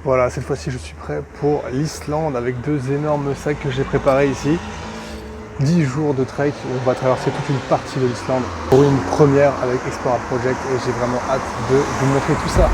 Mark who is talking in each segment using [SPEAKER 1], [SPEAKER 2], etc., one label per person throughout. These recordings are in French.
[SPEAKER 1] Voilà, cette fois-ci je suis prêt pour l'Islande avec 2 énormes sacs que j'ai préparés ici. 10 jours de trek, on va traverser toute une partie de l'Islande pour une première avec Explora Project et j'ai vraiment hâte de vous montrer tout ça.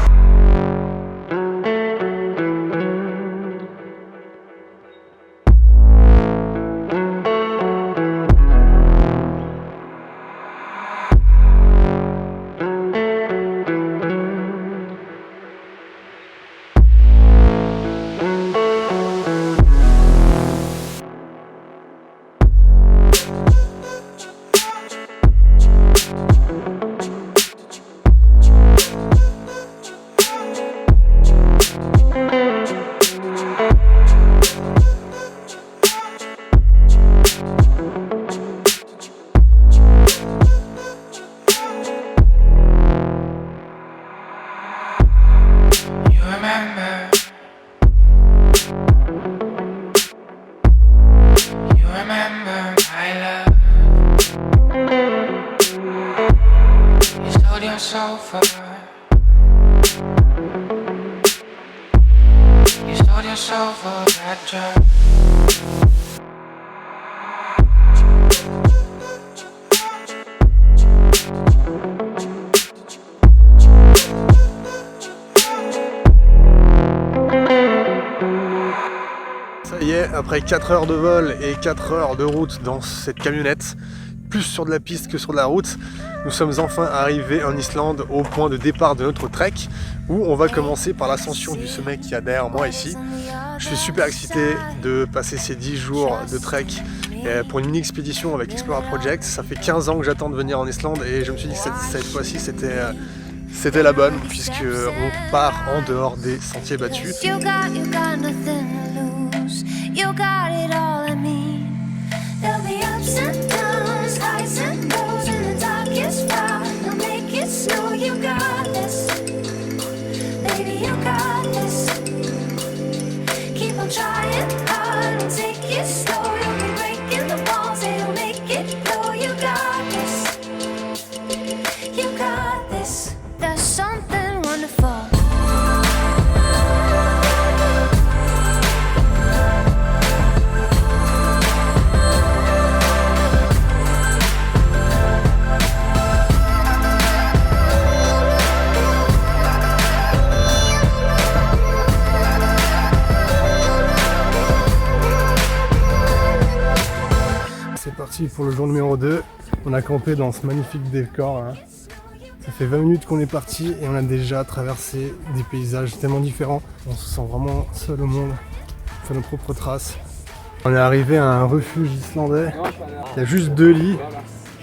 [SPEAKER 1] Ça y est, après 4 heures de vol et 4 heures de route dans cette camionnette, plus sur de la piste que sur de la route, nous sommes enfin arrivés en Islande au point de départ de notre trek où on va commencer par l'ascension du sommet qu'il y a derrière moi ici. Je suis super excité de passer ces 10 jours de trek pour une mini-expédition avec Explora Project. Ça fait 15 ans que j'attends de venir en Islande et je me suis dit que cette fois-ci c'était la bonne puisqu'on part en dehors des sentiers battus. Pour le jour numéro 2, on a campé dans ce magnifique décor là. Ça fait 20 minutes qu'on est parti et on a déjà traversé des paysages tellement différents. On se sent vraiment seul au monde, on fait nos propres traces. On est arrivé à un refuge islandais, il y a juste 2 lits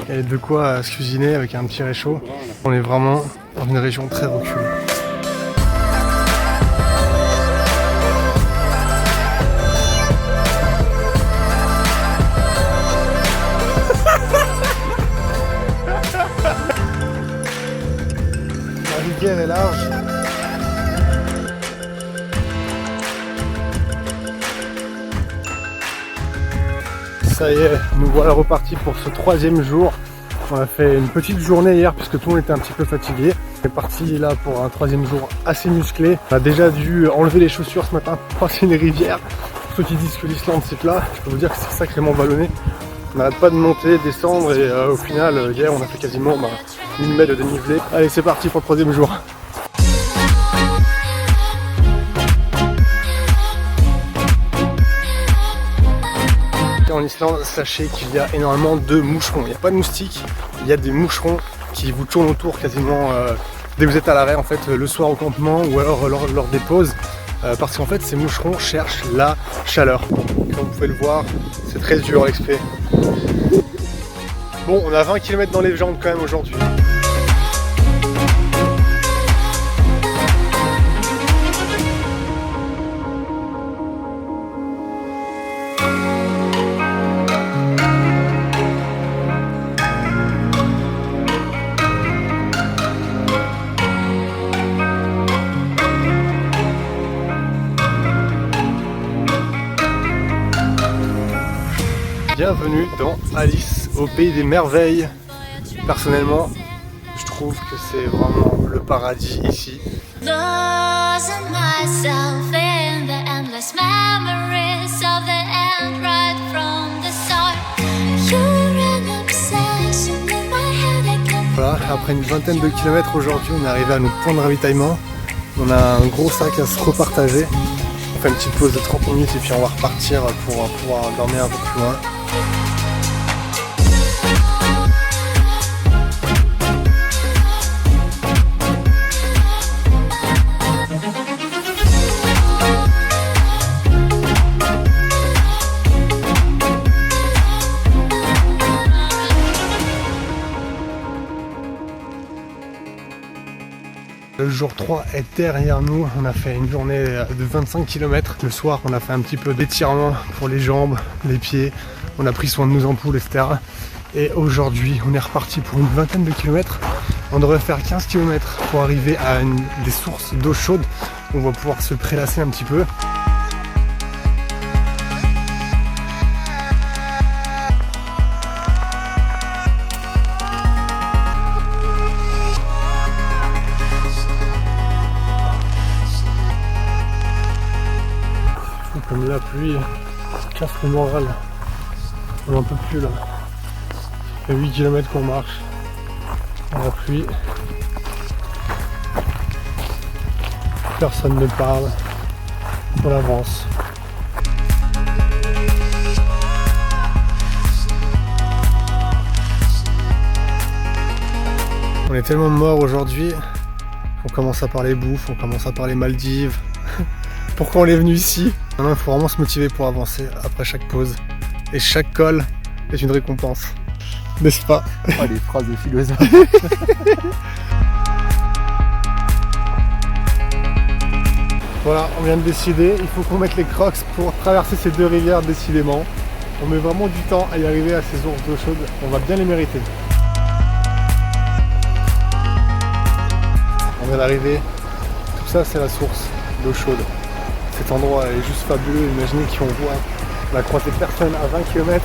[SPEAKER 1] et de quoi se cuisiner avec un petit réchaud. On est vraiment dans une région très reculée. La rivière est large. Ça y est, nous voilà repartis pour ce 3e jour. On a fait une petite journée hier puisque tout le monde était un petit peu fatigué. On est parti là pour un 3e jour assez musclé. On a déjà dû enlever les chaussures ce matin pour passer une rivière. Pour ceux qui disent que l'Islande c'est plat, je peux vous dire que c'est sacrément vallonné. On n'arrête pas de monter, descendre et au final, hier on a fait quasiment 1000 mètres de dénivelé. Allez, c'est parti pour le 3e jour. En Islande, sachez qu'il y a énormément de moucherons. Il n'y a pas de moustiques, il y a des moucherons qui vous tournent autour quasiment dès que vous êtes à l'arrêt en fait, le soir au campement ou alors lors des pauses. Parce qu'en fait ces moucherons cherchent la chaleur. Comme vous pouvez le voir, c'est très dur l'expé. Bon, on a 20 km dans les jambes quand même aujourd'hui. Bienvenue dans Alice au pays des merveilles. Personnellement, je trouve que c'est vraiment le paradis ici. après une vingtaine de kilomètres aujourd'hui, on est arrivé à notre point de ravitaillement. On a un gros sac à se repartager. On fait une petite pause de 30 minutes et puis on va repartir pour pouvoir dormir un peu plus loin. Le jour 3 est derrière nous, on a fait une journée de 25 km. Le soir, on a fait un petit peu d'étirement pour les jambes, les pieds, on a pris soin de nos ampoules, etc. Et aujourd'hui, on est reparti pour une vingtaine de kilomètres. On devrait faire 15 km pour arriver à des sources d'eau chaude. On va pouvoir se prélasser un petit peu. Comme la pluie casse le moral, on n'en peut plus là. Ça fait 8 km qu'on marche dans la pluie. Personne ne parle, on avance. On est tellement mort aujourd'hui qu'on commence à parler bouffe, on commence à parler Maldives. Pourquoi on est venu ici? Maintenant, il faut vraiment se motiver pour avancer après chaque pause. Et chaque col est une récompense. N'est-ce pas?
[SPEAKER 2] Oh, les phrases de philosophe.
[SPEAKER 1] Voilà, on vient de décider. Il faut qu'on mette les crocs pour traverser ces deux rivières décidément. On met vraiment du temps à y arriver à ces sources d'eau chaude. On va bien les mériter. On vient d'arriver. Tout ça, c'est la source d'eau chaude. Cet endroit est juste fabuleux, imaginez qu'on voit, on a croisé personne à 20 km,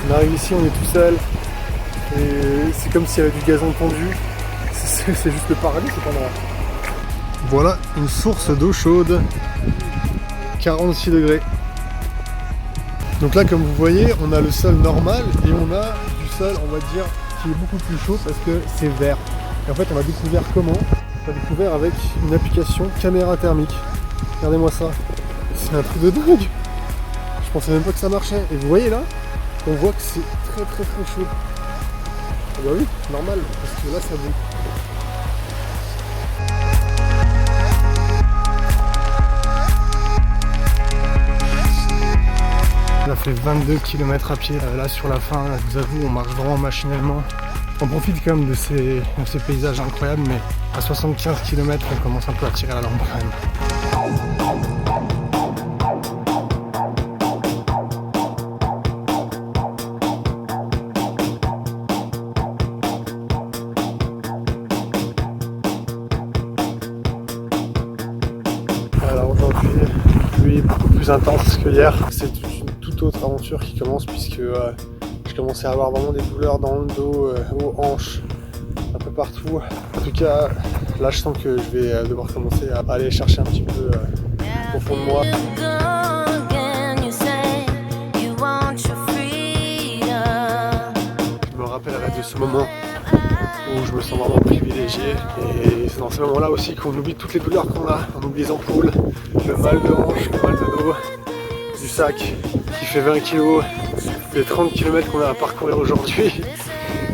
[SPEAKER 1] on arrive ici, on est tout seul, et c'est comme s'il y avait du gazon tendu, c'est juste le paradis cet endroit. Voilà une source d'eau chaude, 46 degrés. Donc là, comme vous voyez, on a le sol normal et on a du sol, on va dire, qui est beaucoup plus chaud parce que c'est vert. Et en fait, on a découvert comment? On a découvert avec une application caméra thermique. Regardez-moi ça, c'est un truc de dingue. Je pensais même pas que ça marchait. Et vous voyez là, on voit que c'est très très très chaud. Ah bah oui, normal, parce que là ça boue. On a fait 22 km à pied là sur la fin, je vous avoue, on marche vraiment machinalement. On profite quand même de ces paysages incroyables, mais à 75 km on commence un peu à tirer la lampe quand même. Alors aujourd'hui, pluie beaucoup plus intense que hier. C'est une toute autre aventure qui commence puisque je commençais à avoir vraiment des douleurs dans le dos, aux hanches, un peu partout. En tout cas, là je sens que je vais devoir commencer à aller chercher un petit peu au fond de moi. Je me rappelle de ce moment où je me sens vraiment privilégié, et c'est dans ces moments-là aussi qu'on oublie toutes les douleurs qu'on a. On oublie les ampoules, le mal de hanche, le mal de dos, du sac qui fait 20 kg, les 30 km qu'on a à parcourir aujourd'hui.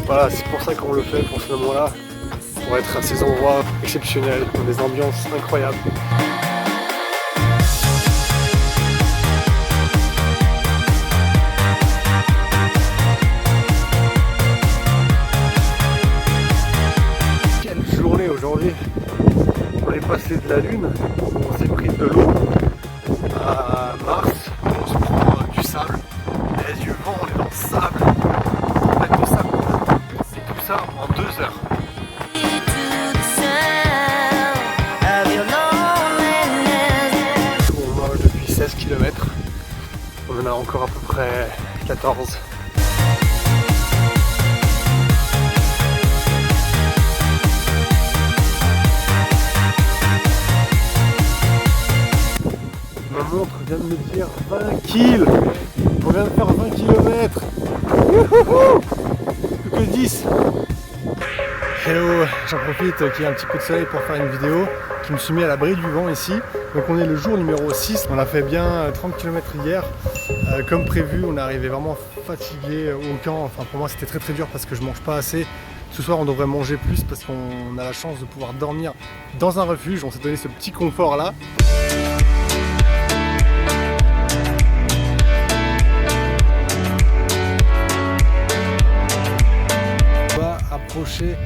[SPEAKER 1] Voilà, c'est pour ça qu'on le fait, pour ce moment-là, pour être à ces endroits exceptionnels, dans des ambiances incroyables. Quelle journée aujourd'hui! On est passé de la Lune, on s'est pris de l'eau, à Mars, on se prend du sable, et du vent, on est dans le sable, on met du sable, et tout ça en 2 heures. On marche depuis 16 km, on en a encore à peu près 14. Ma montre vient de me dire 20 kills. On vient de faire 20 km. Plus que 10. Hello, j'en profite qu'il y ait un petit peu de soleil pour faire une vidéo qui me suis mis à l'abri du vent ici. Donc on est le jour numéro 6, on a fait bien 30 km hier. Comme prévu, on est arrivé vraiment fatigué au camp. Enfin pour moi c'était très dur parce que je mange pas assez. Ce soir on devrait manger plus parce qu'on a la chance de pouvoir dormir dans un refuge. On s'est donné ce petit confort là. On va approcher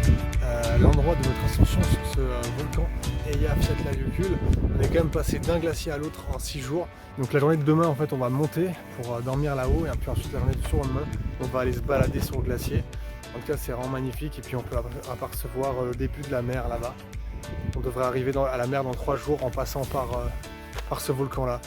[SPEAKER 1] l'endroit de notre ascension sur ce volcan Eyjafjallajökull. On est quand même passé d'un glacier à l'autre en 6 jours. Donc la journée de demain en fait on va monter pour dormir là-haut et puis ensuite la journée du surlendemain on va aller se balader sur le glacier. En tout cas c'est vraiment magnifique et puis on peut apercevoir le début de la mer là-bas. On devrait arriver à la mer dans 3 jours en passant par ce volcan là.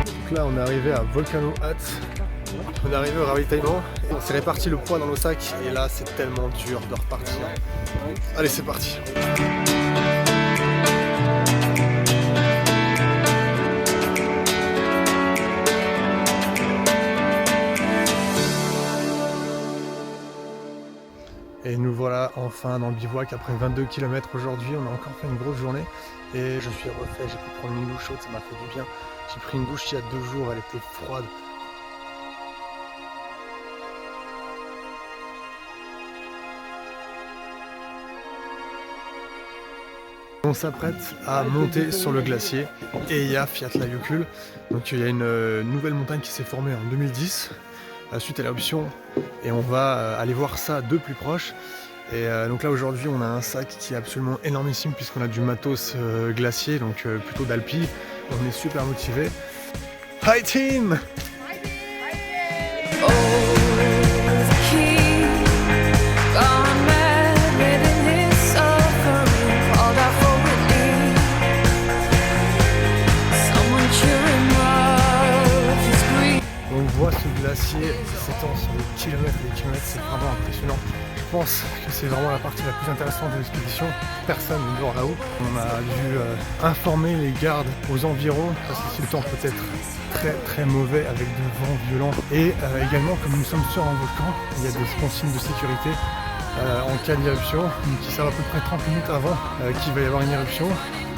[SPEAKER 1] Donc là on est arrivé à Volcano Hut. On est arrivé au ravitaillement, on s'est réparti le poids dans nos sacs et là c'est tellement dur de repartir. Allez c'est parti. Et nous voilà enfin dans le bivouac après 22 km aujourd'hui, on a encore fait une grosse journée et je suis refait, j'ai pu prendre une douche chaude, ça m'a fait du bien. J'ai pris une douche il y a 2 jours, elle était froide. On s'apprête à monter sur le glacier Eyjafjallajökull. Donc il y a une nouvelle montagne qui s'est formée en 2010 suite à l'éruption et on va aller voir ça de plus proche. Et donc là aujourd'hui on a un sac qui est absolument énormissime puisqu'on a du matos glacier, donc plutôt d'alpi. On est super motivés. Hi team! On voit ce glacier qui s'étend sur des kilomètres et des kilomètres, c'est vraiment impressionnant. Je pense que c'est vraiment la partie la plus intéressante de l'expédition. Personne ne dort là-haut. On a dû informer les gardes aux environs parce que le temps peut être très mauvais avec de vents violents. Et également, comme nous sommes sur un volcan, il y a des consignes de sécurité en cas d'éruption qui savent à peu près 30 minutes avant qu'il va y avoir une éruption.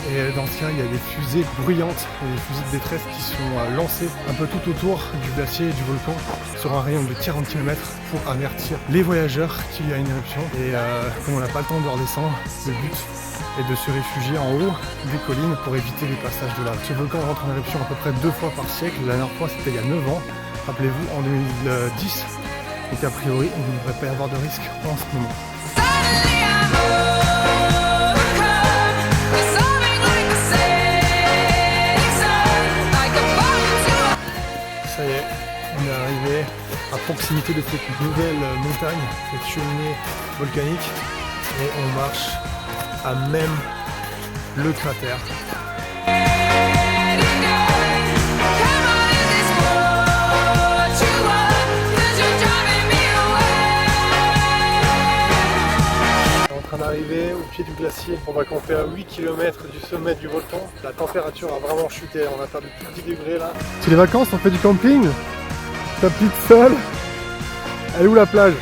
[SPEAKER 1] Et dans ce cas, il y a des fusées bruyantes, des fusées de détresse qui sont lancées un peu tout autour du glacier et du volcan sur un rayon de 40 km pour avertir les voyageurs qu'il y a une éruption. Et comme on n'a pas le temps de redescendre, le but est de se réfugier en haut des collines pour éviter les passages de lave. Ce volcan rentre en éruption à peu près 2 fois par siècle. La dernière fois, c'était il y a 9 ans, rappelez-vous, en 2010. Donc a priori, il ne devrait pas y avoir de risque en ce moment. Ça y est, on est arrivé à proximité de cette nouvelle montagne, cette cheminée volcanique, et on marche à même le cratère. On est en train d'arriver au pied du glacier, on va camper à 8 km du sommet du volcan. La température a vraiment chuté, on a perdu plus de 10 degrés là. C'est les vacances, on fait du camping. Ta petite seule. Elle est où la plage?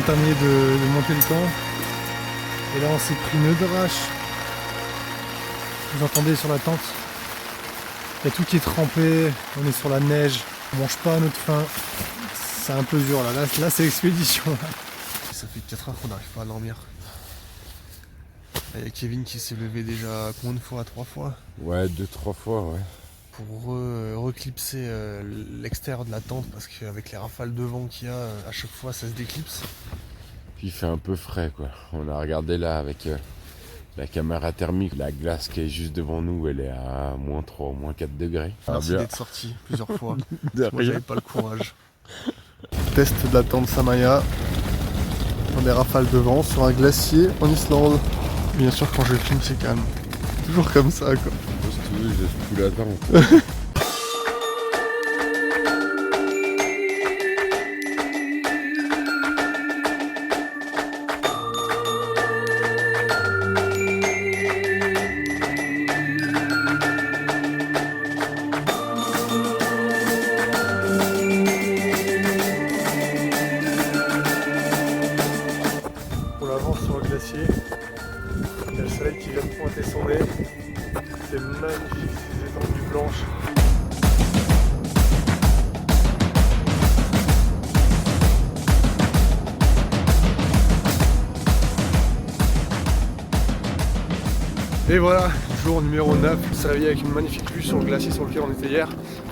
[SPEAKER 1] Terminé de monter le camp et là on s'est pris une drache. Vous entendez sur la tente, il y a tout qui est trempé, on est sur la neige, on mange pas à notre faim, c'est un peu dur là c'est l'expédition. Ça fait 4 heures qu'on n'arrive pas à dormir. Il y a Kevin qui s'est levé déjà combien de fois? 3 fois?
[SPEAKER 2] Ouais, 2-3 fois, ouais.
[SPEAKER 1] Pour reclipser l'extérieur de la tente parce qu'avec les rafales de vent qu'il y a, à chaque fois ça se déclipse.
[SPEAKER 2] Puis il fait un peu frais quoi. On a regardé là avec la caméra thermique, la glace qui est juste devant nous, elle est à -3, -4 degrés.
[SPEAKER 1] Merci d'être sorti plusieurs fois. Moi j'avais pas le courage. Test de la tente Samaya dans des rafales de vent sur un glacier en Islande. Bien sûr, quand je filme, c'est calme. Toujours comme ça, quoi.
[SPEAKER 2] Je fous la dent.
[SPEAKER 1] On avance sur le glacier. Il y a le soleil qui vient de pointer son nez. C'est magnifique, ces étendues blanches. Et voilà, jour numéro 9, on s'est réveillé avec une magnifique vue sur le glacier sur lequel on était hier.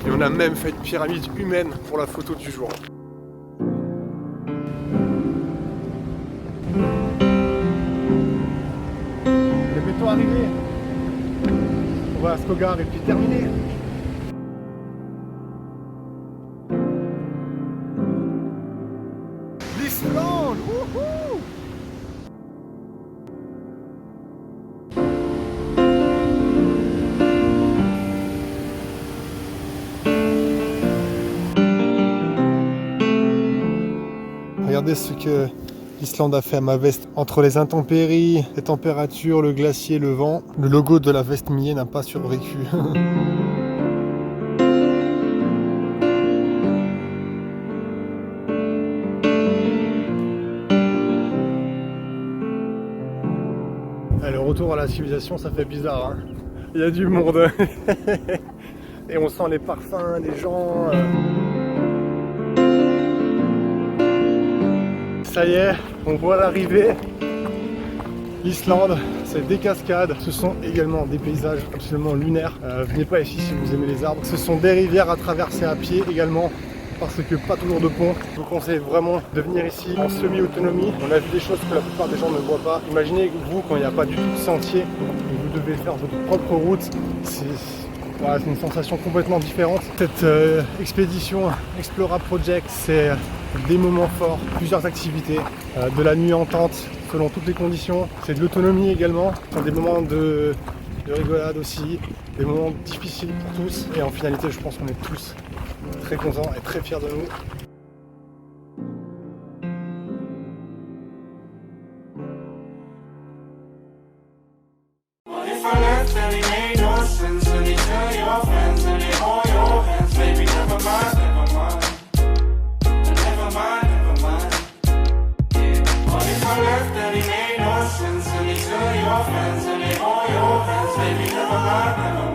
[SPEAKER 1] Et on a même fait une pyramide humaine pour la photo du jour. Les bétons arrivés. On va à Skogar et puis terminer. L'Islande, wouhou! Regardez ce que l'Islande a fait à ma veste. Entre les intempéries, les températures, le glacier, le vent, le logo de la veste mouillée n'a pas survécu. Le retour à la civilisation, ça fait bizarre, hein. Il y a du monde. Et on sent les parfums, les gens. Ça y est, on voit l'arrivée. L'Islande, c'est des cascades. Ce sont également des paysages absolument lunaires. Venez pas ici si vous aimez les arbres. Ce sont des rivières à traverser à pied également, parce que pas toujours de pont. Je vous conseille vraiment de venir ici en semi-autonomie. On a vu des choses que la plupart des gens ne voient pas. Imaginez vous, quand il n'y a pas du tout de sentier, et vous devez faire votre propre route. Voilà, c'est une sensation complètement différente. Cette expédition Explora Project, c'est des moments forts, plusieurs activités, de la nuit en tente selon toutes les conditions. C'est de l'autonomie également, ce sont des moments de rigolade aussi, des moments difficiles pour tous. Et en finalité, je pense qu'on est tous très contents et très fiers de nous.
[SPEAKER 3] Friends and they all your friends, and they all your friends, baby, never mind, never mind.